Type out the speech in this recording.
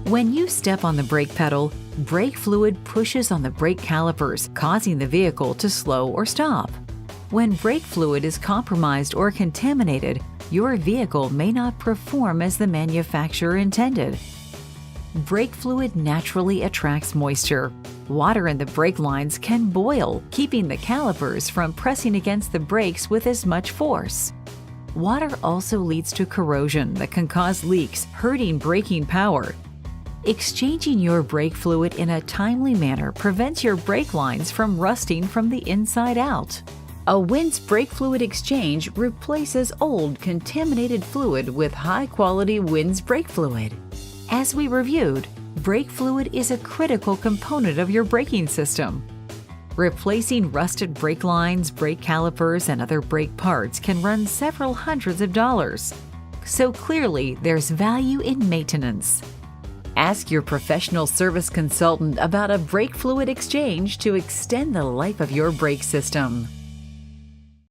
When you step on the brake pedal, brake fluid pushes on the brake calipers, causing the vehicle to slow or stop. When brake fluid is compromised or contaminated, your vehicle may not perform as the manufacturer intended. Brake fluid naturally attracts moisture. Water in the brake lines can boil, keeping the calipers from pressing against the brakes with as much force. Water also leads to corrosion that can cause leaks, hurting braking power. Exchanging your brake fluid in a timely manner prevents your brake lines from rusting from the inside out. A Wynn's brake fluid exchange replaces old, contaminated fluid with high-quality Wynn's brake fluid. As we reviewed, brake fluid is a critical component of your braking system. Replacing rusted brake lines, brake calipers, and other brake parts can run several hundreds of dollars. So clearly, there's value in maintenance. Ask your professional service consultant about a brake fluid exchange to extend the life of your brake system.